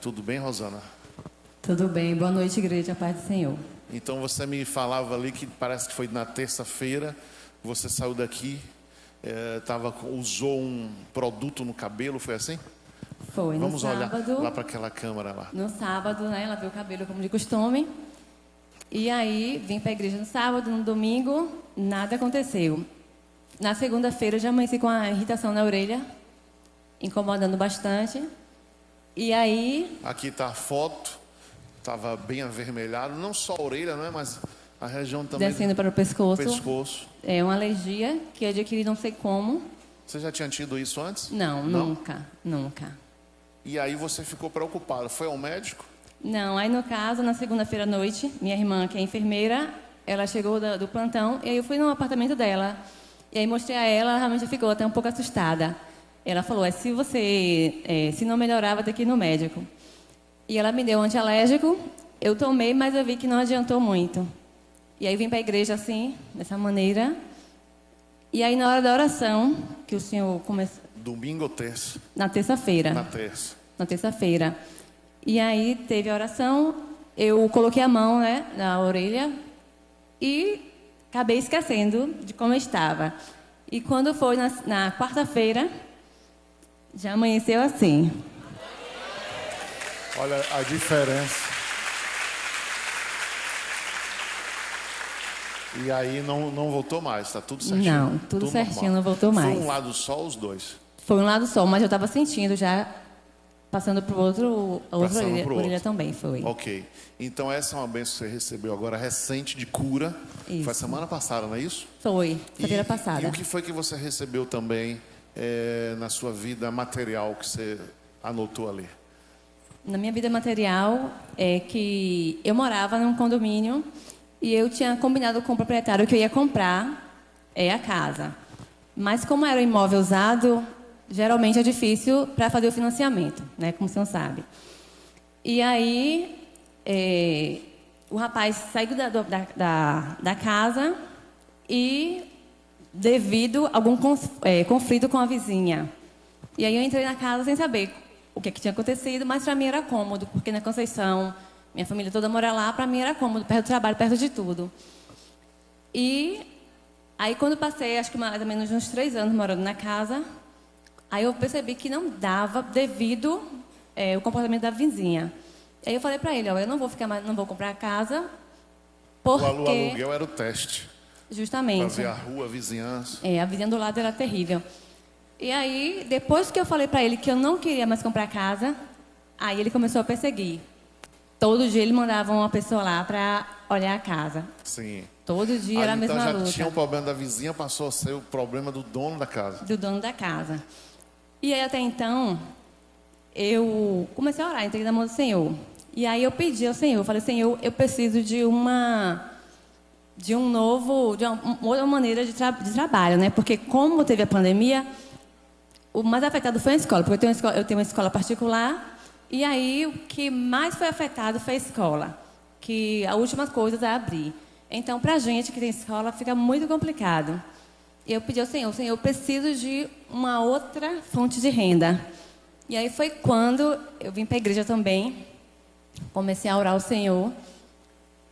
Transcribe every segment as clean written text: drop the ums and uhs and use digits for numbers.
Tudo bem, Rosana? Tudo bem. Boa noite, igreja. Paz do Senhor. Então você me falava ali que parece que foi na terça-feira, você saiu daqui, usou um produto no cabelo, foi assim? Foi. Vamos no olhar sábado, lá para aquela câmera lá. No sábado, né? Lavei o cabelo como de costume. E aí, vim para a igreja no sábado, no domingo, nada aconteceu. Na segunda-feira, já amanheci com a irritação na orelha, incomodando bastante. E aí... Aqui está a foto, estava bem avermelhado, não só a orelha, né? Mas a região também... Descendo para o pescoço. Pescoço. É uma alergia que eu adquiri não sei como. Você já tinha tido isso antes? Não, nunca. E aí você ficou preocupada, foi ao médico? Não, aí no caso, na segunda-feira à noite, minha irmã, que é enfermeira, ela chegou do plantão, e aí eu fui no apartamento dela. E aí mostrei a ela realmente ficou até um pouco assustada. Ela falou, se não melhorar, vai ter que ir no médico. E ela me deu um antialérgico, eu tomei, mas eu vi que não adiantou muito. E aí vim para a igreja assim, dessa maneira. E aí na hora da oração, que o senhor começou... Domingo ou terça? Na terça-feira. Na terça. Na terça-feira. E aí teve a oração, eu coloquei a mão, né, na orelha e acabei esquecendo de como eu estava. E quando foi na quarta-feira, já amanheceu assim. Olha a diferença. E aí não voltou mais, está tudo certinho? Não, tudo certinho, normal. Não voltou mais. Foi um lado só ou os dois? Foi um lado só, mas eu estava sentindo já... Passando para a outra orelha também, foi. Ok. Então essa é uma bênção que você recebeu agora recente de cura. Isso. Foi semana passada, não é isso? Foi, feira passada. E o que foi que você recebeu também na sua vida material que você anotou ali? Na minha vida material é que eu morava num condomínio e eu tinha combinado com o proprietário que eu ia comprar a casa. Mas como era um imóvel usado... Geralmente é difícil para fazer o financiamento, né? Como o senhor sabe. E aí, o rapaz saiu da casa e devido a algum conflito com a vizinha. E aí eu entrei na casa sem saber o que tinha acontecido, mas para mim era cômodo, porque na Conceição, minha família toda mora lá, para mim era cômodo, perto do trabalho, perto de tudo. E aí quando passei, acho que mais ou menos uns 3 anos morando na casa... Aí eu percebi que não dava devido o comportamento da vizinha. Aí eu falei para ele, eu não vou comprar a casa porque... O aluguel era o teste. Justamente. Para ver a rua, a vizinhança. A vizinha do lado era terrível. E aí, depois que eu falei para ele que eu não queria mais comprar casa, aí ele começou a perseguir. Todo dia ele mandava uma pessoa lá para olhar a casa. Sim. Todo dia era a mesma luta. Então já tinha o problema da vizinha, passou a ser o problema do dono da casa. Do dono da casa. E aí, até então, eu comecei a orar, entreguei na mão do Senhor. E aí eu pedi ao Senhor, eu falei, Senhor, eu preciso de uma outra maneira de trabalho, né? Porque como teve a pandemia, o mais afetado foi a escola, porque eu tenho uma escola particular, e aí o que mais foi afetado foi a escola, que a última coisa a abrir. Então, para a gente que tem escola, fica muito complicado. E eu pedi ao Senhor, eu preciso de uma outra fonte de renda. E aí foi quando eu vim para a igreja também, comecei a orar ao Senhor.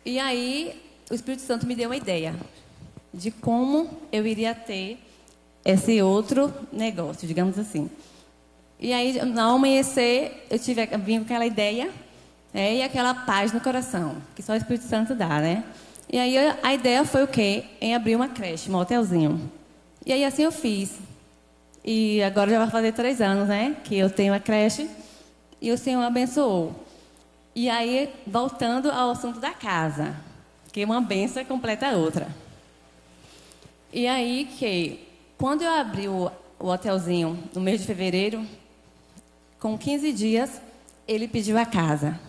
E aí o Espírito Santo me deu uma ideia de como eu iria ter esse outro negócio, digamos assim. E aí, ao amanhecer, vim com aquela ideia e aquela paz no coração, que só o Espírito Santo dá, né? E aí a ideia foi o quê? Em abrir uma creche, um hotelzinho. E aí assim eu fiz. E agora já vai fazer 3 anos, né? Que eu tenho a creche e o Senhor abençoou. E aí, voltando ao assunto da casa, que uma bênção completa a outra. E aí que, quando eu abri o hotelzinho no mês de fevereiro, com 15 dias, ele pediu a casa.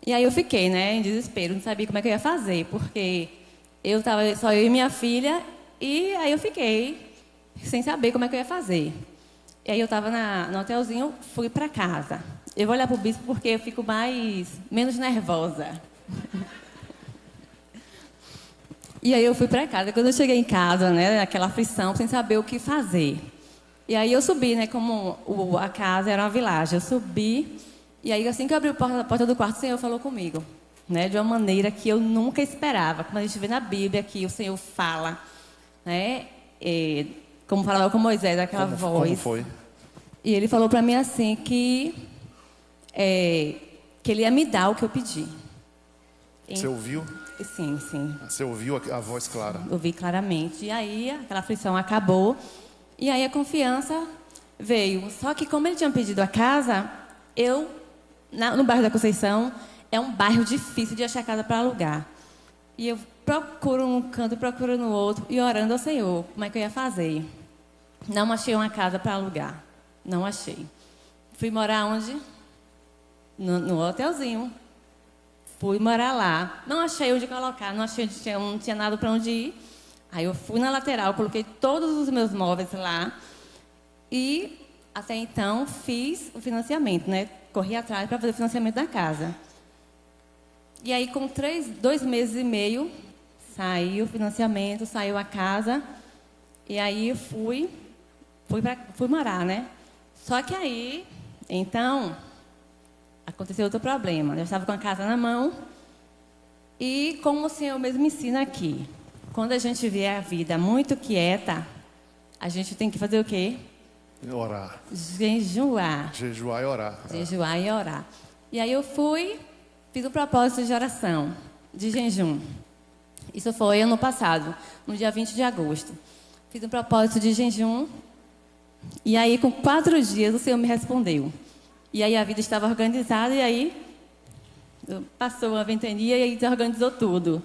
E aí eu fiquei, né, em desespero, não sabia como é que eu ia fazer, porque eu estava só eu e minha filha, e aí eu fiquei sem saber como é que eu ia fazer. E aí eu estava no hotelzinho, fui para casa. Eu vou olhar para o bispo porque eu fico menos nervosa. E aí eu fui para casa. Quando eu cheguei em casa, né, aquela aflição, sem saber o que fazer. E aí eu subi, né, como a casa era uma vilagem. Eu subi E aí, assim que eu abri a porta do quarto, o Senhor falou comigo, né? De uma maneira que eu nunca esperava. Como a gente vê na Bíblia, que o Senhor fala, né? Como falava com Moisés, aquela voz. Como foi? E ele falou para mim assim que Ele ia me dar o que eu pedi. Você ouviu? Sim, sim. Você ouviu a voz clara? Ouvi claramente. E aí, aquela aflição acabou. E aí, a confiança veio. Só que, como ele tinha pedido a casa, no bairro da Conceição, é um bairro difícil de achar casa para alugar. E eu procuro num canto, procuro no outro, e orando ao Senhor, como é que eu ia fazer? Não achei uma casa para alugar. Não achei. Fui morar onde? No hotelzinho. Fui morar lá. Não achei onde colocar, não tinha nada para onde ir. Aí eu fui na lateral, coloquei todos os meus móveis lá. E, até então, fiz o financiamento, né? Corri atrás para fazer o financiamento da casa. E aí, com 2 meses e meio, saiu o financiamento, saiu a casa. E aí, fui morar, né? Só que aí, então, aconteceu outro problema. Eu estava com a casa na mão. E, como o Senhor mesmo me ensina aqui, quando a gente vê a vida muito quieta, a gente tem que fazer o quê? Orar. Jejuar. Jejuar e orar. Jejuar e orar. E aí eu fiz um propósito de oração, de jejum. Isso foi ano passado, no dia 20 de agosto. Fiz um propósito de jejum. E aí, com 4 dias, o Senhor me respondeu. E aí a vida estava organizada, e aí passou a ventania e aí desorganizou tudo.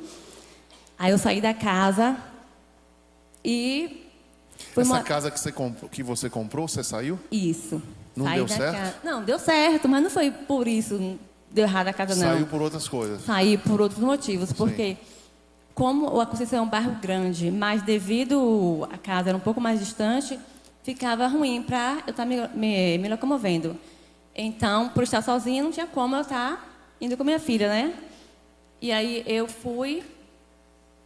Aí eu saí da casa e... Essa casa que você comprou, você saiu? Isso. Não deu certo? Não, deu certo, mas não foi por isso, deu errado a casa, não. Saiu por outras coisas. Saí por outros motivos, porque como a Conceição é um bairro grande, mas devido a casa era um pouco mais distante, ficava ruim para eu estar me locomovendo. Então, por estar sozinha, não tinha como eu estar indo com minha filha, né? E aí eu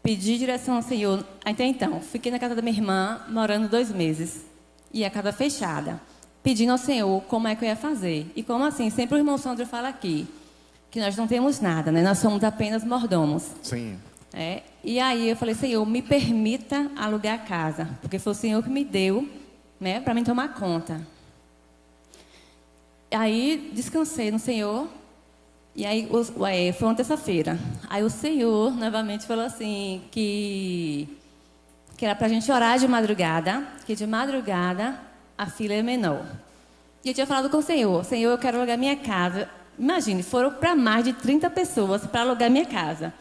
pedi direção ao Senhor. Até então, fiquei na casa da minha irmã, morando 2 meses. E a casa fechada. Pedindo ao Senhor como é que eu ia fazer. E como assim, sempre o irmão Sandro fala aqui, que nós não temos nada, né? Nós somos apenas mordomos. Sim. E aí eu falei, Senhor, me permita alugar a casa. Porque foi o Senhor que me deu, né, para mim tomar conta. Aí descansei no Senhor. E aí foi uma terça-feira. Aí o Senhor novamente falou assim que era para a gente orar de madrugada, que de madrugada a fila é menor. E eu tinha falado com o Senhor, Senhor, eu quero alugar minha casa. Imagine, foram para mais de 30 pessoas para alugar minha casa.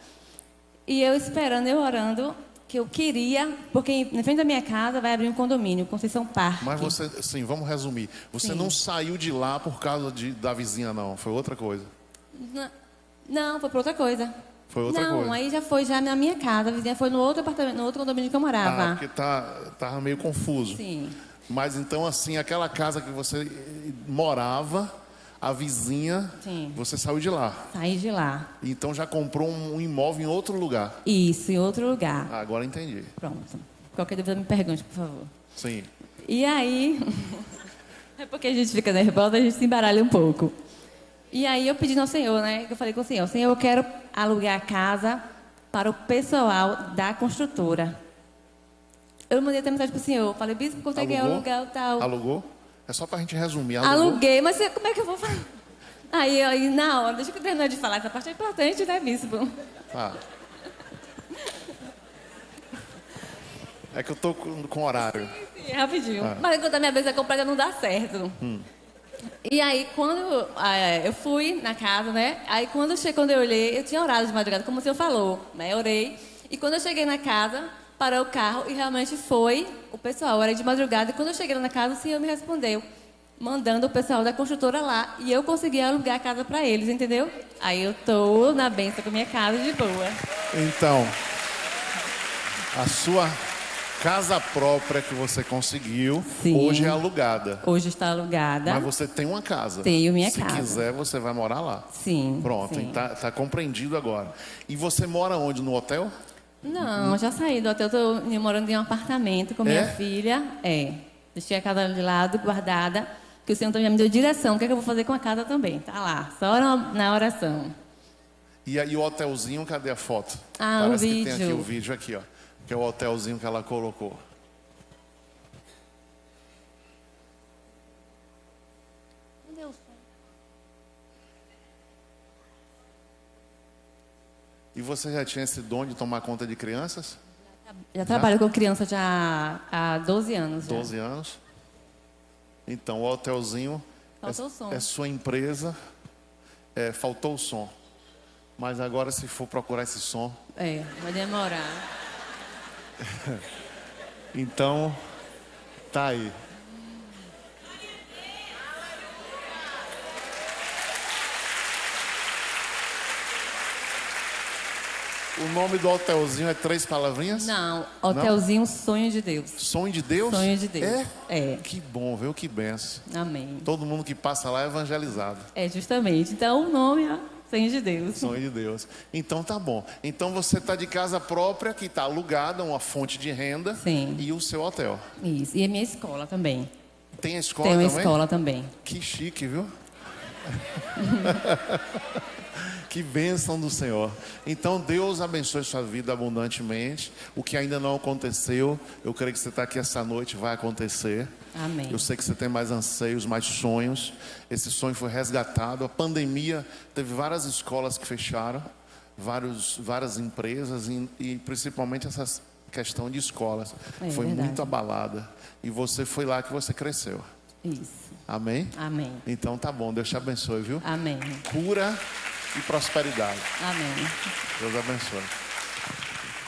E eu esperando, eu orando, que eu queria, porque na frente da minha casa vai abrir um condomínio, Conceição Parque. Mas você, sim, vamos resumir. Você não saiu de lá por causa da vizinha, não? Foi outra coisa? Não, foi para outra coisa. Foi outra coisa? Não, aí já foi na minha casa. A vizinha foi no outro apartamento, no outro condomínio que eu morava. Porque tava meio confuso. Sim. Mas então, assim, aquela casa que você morava, a vizinha, você saiu de lá. Saí de lá. Então já comprou um imóvel em outro lugar. Isso, em outro lugar. Agora entendi. Pronto. Qualquer dúvida me pergunte, por favor. Sim. E aí... é porque a gente fica nervosa, a gente se embaralha um pouco. E aí eu pedi ao Senhor, né? Eu falei com o Senhor, Senhor, eu quero alugar a casa para o pessoal da construtora. Eu mandei até mensagem para o Senhor. Falei, bispo, consegui alugar o tal. Alugou? É só para a gente resumir. Alugou? Aluguei, mas como é que eu vou fazer? Aí na hora, deixa eu terminar de falar. Essa parte é importante, né, bispo? Tá. É que eu tô com horário. Sim, rapidinho. Mas enquanto a minha vez é completa, não dá certo. E aí, quando eu fui na casa, né? Aí, quando eu olhei, eu tinha orado de madrugada, como o senhor falou, né? Eu orei. E quando eu cheguei na casa, parou o carro e realmente foi o pessoal. Eu orei de madrugada e quando eu cheguei na casa, o senhor me respondeu, mandando o pessoal da construtora lá. E eu consegui alugar a casa para eles, entendeu? Aí eu tô na benção com a minha casa de boa. Então, a sua casa própria que você conseguiu, hoje é alugada. Hoje está alugada. Mas você tem uma casa. Tenho minha casa. Se quiser, você vai morar lá. Sim. Pronto, sim. Tá compreendido agora. E você mora onde? No hotel? Não, já saí do hotel. Estou morando em um apartamento com minha filha. Deixei a casa de lado, guardada. que o Senhor também me deu direção. O que é que eu vou fazer com a casa também? Tá lá, só na oração. E aí o hotelzinho, cadê a foto? Ah, Parece o que vídeo. tem aqui o vídeo aqui, ó. Que é o hotelzinho que ela colocou. E você já tinha esse dom de tomar conta de crianças? Já trabalho com criança já há 12 anos. Já. 12 anos. Então, o hotelzinho Faltou o som. é sua empresa. Faltou o som. Mas agora, se for procurar esse som... Vai demorar. Então, tá aí. O nome do hotelzinho é 3 palavrinhas? Não, hotelzinho Sonho de Deus. Sonho de Deus? Sonho de Deus. É. Que bom, viu? Que benção. Amém. Todo mundo que passa lá é evangelizado. Justamente. Então, o nome é Sonho de Deus. Sonho de Deus. Então tá bom. Então você está de casa própria, que está alugada, uma fonte de renda. Sim. E o seu hotel. Isso. E a minha escola também. Tem a escola Tem uma também? escola também. Que chique, viu? Que bênção do Senhor. Então Deus abençoe sua vida abundantemente. O que ainda não aconteceu, eu creio que você está aqui essa noite, vai acontecer. Amém. Eu sei que você tem mais anseios, mais sonhos. Esse sonho foi resgatado. A pandemia teve várias escolas que fecharam, várias empresas e principalmente essa questão de escolas foi verdade. muito abalada. E você foi lá que você cresceu. Isso. Amém? Amém. Então tá bom, Deus te abençoe, viu? Amém. Cura e prosperidade. Amém. Deus abençoe.